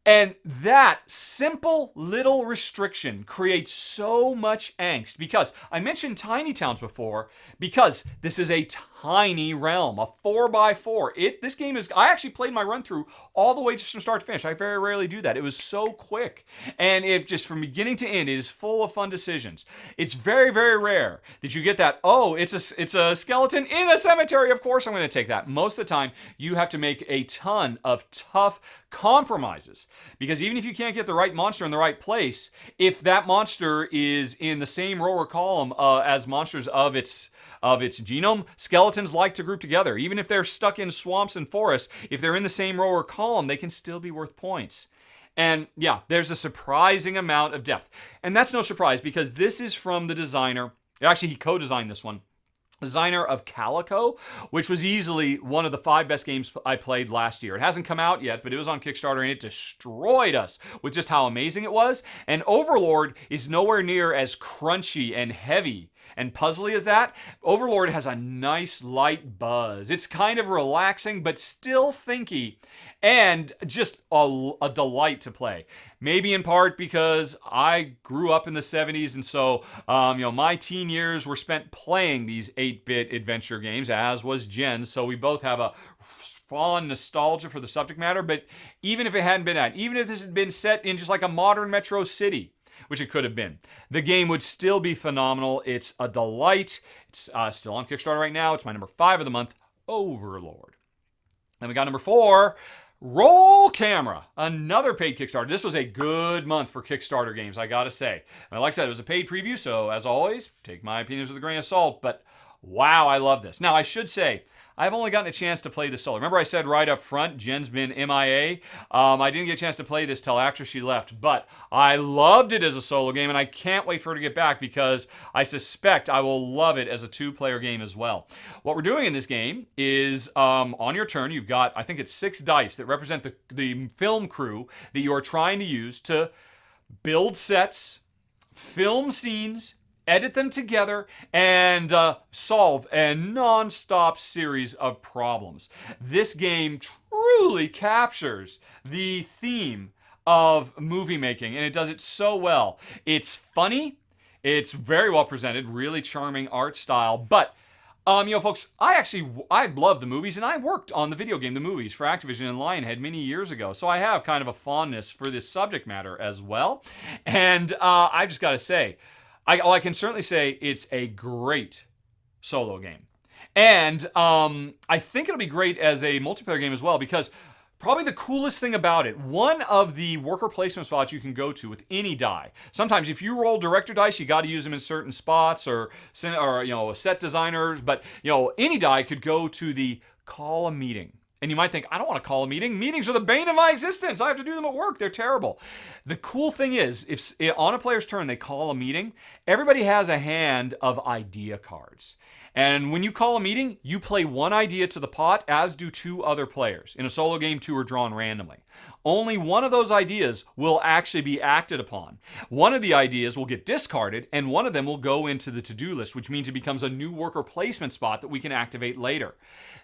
And that simple little restriction creates so much angst, because I mentioned tiny towns before, because this is a tiny realm, a 4x4. This game is, I actually played my run through all the way just from start to finish. I very rarely do that. It was so quick. And it just, from beginning to end, it is full of fun decisions. It's very, very rare that you get that, oh, it's a skeleton in a cemetery, of course I'm going to take that. Most of the time, you have to make a ton of tough compromises. Because even if you can't get the right monster in the right place, if that monster is in the same row or column as monsters of its genome, skeletons like to group together. Even if they're stuck in swamps and forests, if they're in the same row or column, they can still be worth points. And yeah, there's a surprising amount of depth. And that's no surprise, because this is from the designer. Actually, he co-designed this one. Designer of Calico, which was easily one of the 5 best games I played last year. It hasn't come out yet, but it was on Kickstarter and it destroyed us with just how amazing it was. And Overlord is nowhere near as crunchy and heavy and puzzly as that. Overlord has a nice light buzz. It's kind of relaxing, but still thinky, and just a delight to play. Maybe in part because I grew up in the 70s, and so my teen years were spent playing these 8-bit adventure games, as was Jen. So we both have a fond nostalgia for the subject matter. But even if it hadn't been that, even if this had been set in just like a modern Metro City, which it could have been, the game would still be phenomenal. It's a delight. It's still on Kickstarter right now. It's my number 5 of the month, Overlord. Then we got number 4, Roll Camera, another paid Kickstarter. This was a good month for Kickstarter games, I gotta say. And like I said, it was a paid preview, so as always, take my opinions with a grain of salt, but wow, I love this. Now, I should say, I've only gotten a chance to play this solo. Remember I said right up front, Jen's been MIA? I didn't get a chance to play this till after she left, but I loved it as a solo game, and I can't wait for her to get back because I suspect I will love it as a 2-player game as well. What we're doing in this game is, on your turn, you've got, I think it's 6 dice that represent the film crew that you are trying to use to build sets, film scenes, edit them together, and solve a non-stop series of problems. This game truly captures the theme of movie making, and it does it so well. It's funny, it's very well presented, really charming art style, but folks, I love the movies, and I worked on the video game, The Movies, for Activision and Lionhead many years ago, so I have kind of a fondness for this subject matter as well, and I just gotta say, I can certainly say it's a great solo game. And I think it'll be great as a multiplayer game as well, because probably the coolest thing about it, one of the worker placement spots you can go to with any die. Sometimes if you roll director dice, you got to use them in certain spots, or set designers, but any die could go to the call a meeting. And you might think, I don't want to call a meeting. Meetings are the bane of my existence. I have to do them at work. They're terrible. The cool thing is, if on a player's turn they call a meeting, everybody has a hand of idea cards. And when you call a meeting, you play one idea to the pot, as do 2 other players. In a solo game, 2 are drawn randomly. Only one of those ideas will actually be acted upon. One of the ideas will get discarded, and one of them will go into the to-do list, which means it becomes a new worker placement spot that we can activate later.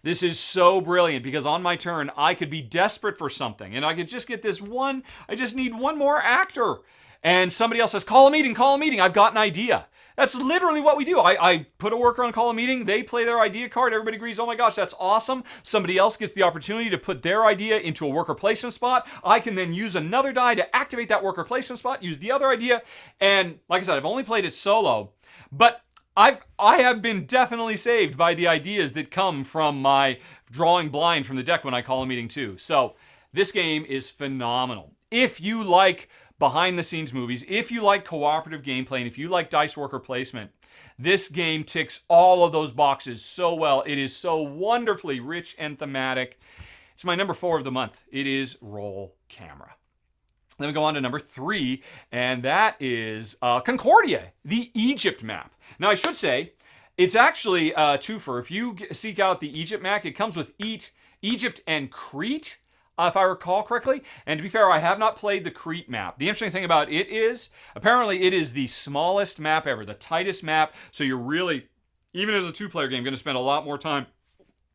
This is so brilliant, because on my turn, I could be desperate for something, and I could just get this one, I just need one more actor. And somebody else says, call a meeting, I've got an idea. That's literally what we do. I put a worker on call a meeting, they play their idea card, everybody agrees, oh my gosh, that's awesome. Somebody else gets the opportunity to put their idea into a worker placement spot. I can then use another die to activate that worker placement spot, use the other idea, and like I said, I've only played it solo, but I have been definitely saved by the ideas that come from my drawing blind from the deck when I call a meeting too. So this game is phenomenal. If you like behind-the-scenes movies, if you like cooperative gameplay, and if you like dice worker placement, this game ticks all of those boxes so well. It is so wonderfully rich and thematic. It's my number 4 of the month. It is Roll Camera. Then we go on to number 3, and that is Concordia, the Egypt map. Now, I should say, it's actually a twofer. If you seek out the Egypt map, it comes with Egypt and Crete, if I recall correctly. And to be fair, I have not played the Crete map. The interesting thing about it is, apparently it is the smallest map ever, the tightest map, so you're really, even as a 2-player game, going to spend a lot more time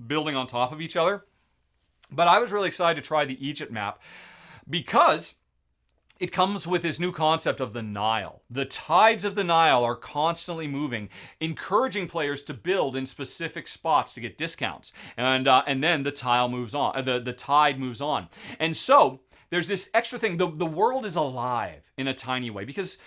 building on top of each other. But I was really excited to try the Egypt map because it comes with this new concept of the Nile. The tides of the Nile are constantly moving, encouraging players to build in specific spots to get discounts. And then the tide moves on. And so there's this extra thing. The world is alive in a tiny way because,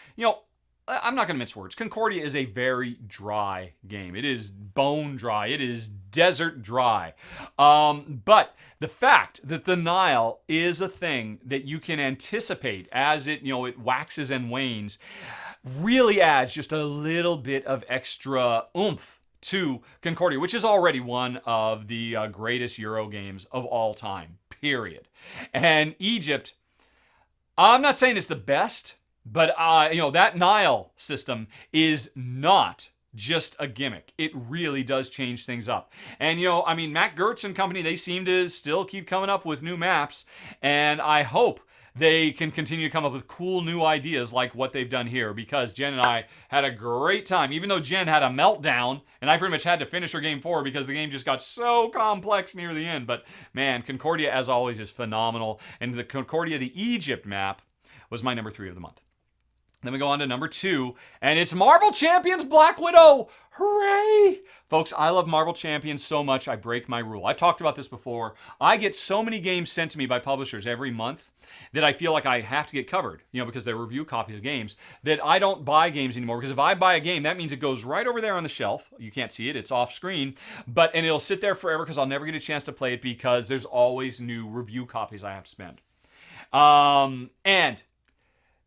I'm not going to mince words. Concordia is a very dry game. It is bone dry. It is desert dry. But the fact that the Nile is a thing that you can anticipate as it waxes and wanes really adds just a little bit of extra oomph to Concordia, which is already one of the greatest Euro games of all time, period. And Egypt, I'm not saying it's the best, but, that Nile system is not just a gimmick. It really does change things up. And, Matt Gertz and company, they seem to still keep coming up with new maps. And I hope they can continue to come up with cool new ideas like what they've done here, because Jen and I had a great time, even though Jen had a meltdown and I pretty much had to finish her game 4 because the game just got so complex near the end. But man, Concordia, as always, is phenomenal. And the Concordia, the Egypt map, was my number 3 of the month. Then we go on to number 2, and it's Marvel Champions Black Widow. Hooray! Folks, I love Marvel Champions so much, I break my rule. I've talked about this before. I get so many games sent to me by publishers every month that I feel like I have to get covered, because they're review copies of games, that I don't buy games anymore. Because if I buy a game, that means it goes right over there on the shelf. You can't see it, it's off screen, and it'll sit there forever because I'll never get a chance to play it because there's always new review copies I have to spend. And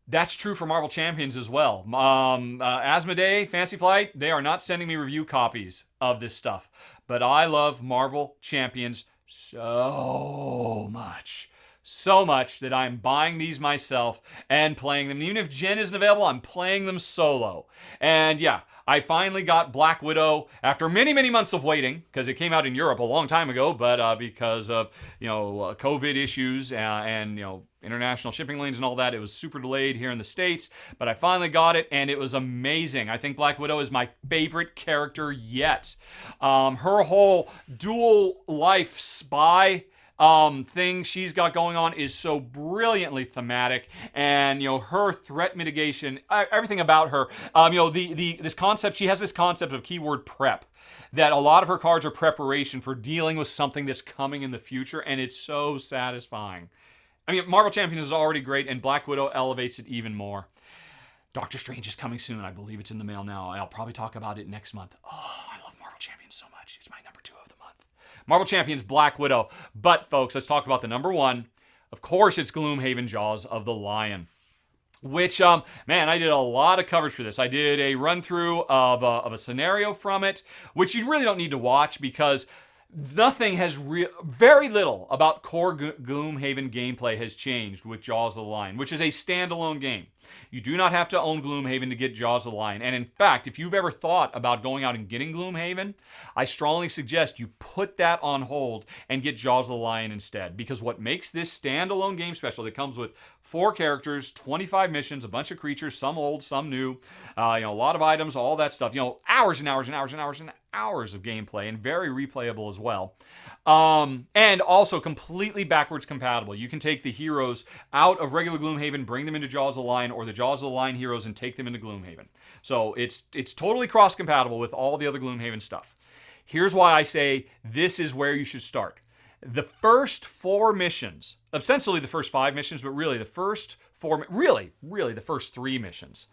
that's true for Marvel Champions as well. Asmodee, Fantasy Flight, they are not sending me review copies of this stuff. But I love Marvel Champions so much. So much that I'm buying these myself and playing them. Even if Jen isn't available, I'm playing them solo. And yeah, I finally got Black Widow after many, many months of waiting, because it came out in Europe a long time ago, but because of COVID issues and international shipping lanes and all that, it was super delayed here in the States. But I finally got it, and it was amazing. I think Black Widow is my favorite character yet. Her whole dual life spy thing she's got going on is so brilliantly thematic, and her threat mitigation, everything about her, this concept, she has this concept of keyword prep, that a lot of her cards are preparation for dealing with something that's coming in the future, and it's so satisfying. I mean, Marvel Champions is already great, and Black Widow elevates it even more. Doctor Strange is coming soon. I believe it's in the mail now. I'll probably talk about it next month. Oh, I love Marvel Champions so much. It's my number 2 of the month. Marvel Champions Black Widow. But, folks, let's talk about the number 1. Of course, it's Gloomhaven Jaws of the Lion. Which, man, I did a lot of coverage for this. I did a run-through of a scenario from it, which you really don't need to watch because nothing has very little about core Gloomhaven gameplay has changed with Jaws of the Lion, which is a standalone game. You do not have to own Gloomhaven to get Jaws of the Lion. And in fact, if you've ever thought about going out and getting Gloomhaven, I strongly suggest you put that on hold and get Jaws of the Lion instead. Because what makes this standalone game special, that comes with 4 characters, 25 missions, a bunch of creatures, some old, some new, a lot of items, all that stuff. Hours and hours and hours and hours and hours of gameplay, and very replayable as well. And also completely backwards compatible. You can take the heroes out of regular Gloomhaven, bring them into Jaws of the Lion, or the Jaws of the Lion heroes and take them into Gloomhaven. So it's totally cross-compatible with all the other Gloomhaven stuff. Here's why I say this is where you should start. The first 4 missions, essentially the first 5 missions, but really the first 4, really the first 3 missions,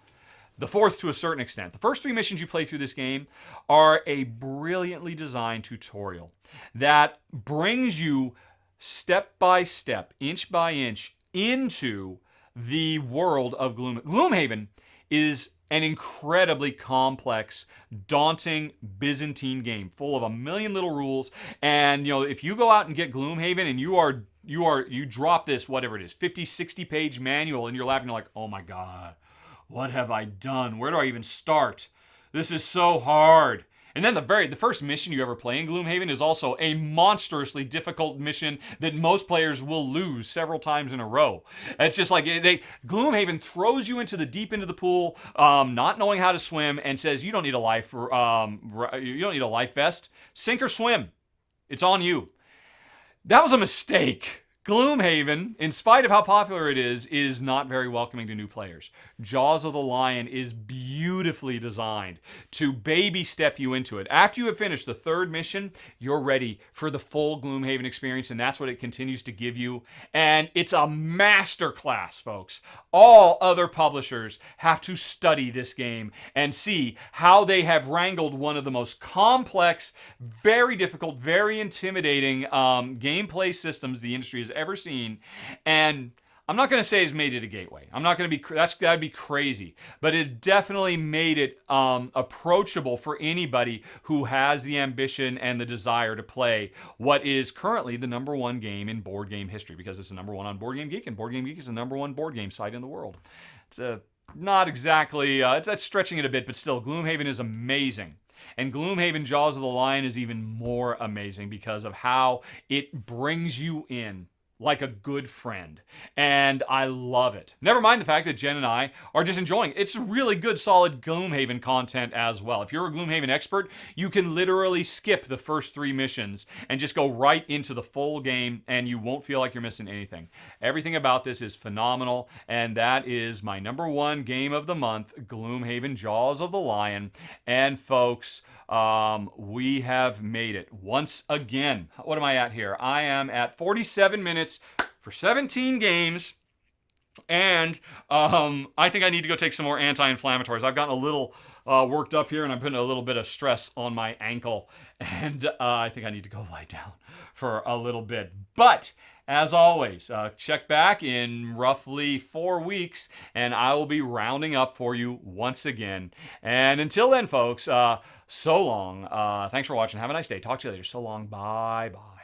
the fourth to a certain extent. The first 3 missions you play through this game are a brilliantly designed tutorial that brings you step by step, inch by inch, into the world of Gloomhaven is an incredibly complex, daunting Byzantine game full of a million little rules. And if you go out and get Gloomhaven and you drop this, whatever it is, 50, 60 page manual in your lap, and you're like, oh my God, what have I done? Where do I even start? This is so hard. And then the first mission you ever play in Gloomhaven is also a monstrously difficult mission that most players will lose several times in a row. It's just like Gloomhaven throws you into the deep end of the pool, not knowing how to swim, and says you don't need a life vest. Sink or swim. It's on you. That was a mistake. Gloomhaven, in spite of how popular it is not very welcoming to new players. Jaws of the Lion is beautifully designed to baby step you into it. After you have finished the 3rd mission, you're ready for the full Gloomhaven experience, and that's what it continues to give you. And it's a masterclass, folks. All other publishers have to study this game and see how they have wrangled one of the most complex, very difficult, very intimidating gameplay systems the industry has ever seen, and I'm not going to say it's made it a gateway. I'm not going to be, that'd be crazy, but it definitely made it approachable for anybody who has the ambition and the desire to play what is currently the number 1 game in board game history, because it's the number 1 on Board Game Geek, and Board Game Geek is the number 1 board game site in the world. It's not exactly, that's stretching it a bit, but still, Gloomhaven is amazing. And Gloomhaven Jaws of the Lion is even more amazing because of how it brings you in like a good friend. And I love it. Never mind the fact that Jen and I are just enjoying it. It's really good, solid Gloomhaven content as well. If you're a Gloomhaven expert, you can literally skip the first 3 missions and just go right into the full game, and you won't feel like you're missing anything. Everything about this is phenomenal, and that is my number 1 game of the month, Gloomhaven Jaws of the Lion. And folks, we have made it once again. What am I at here? I am at 47 minutes for 17 games. And I think I need to go take some more anti-inflammatories. I've gotten a little worked up here, and I'm putting a little bit of stress on my ankle. And I think I need to go lie down for a little bit. But as always, check back in roughly 4 weeks, and I will be rounding up for you once again. And until then, folks, so long. Thanks for watching. Have a nice day. Talk to you later. So long. Bye-bye.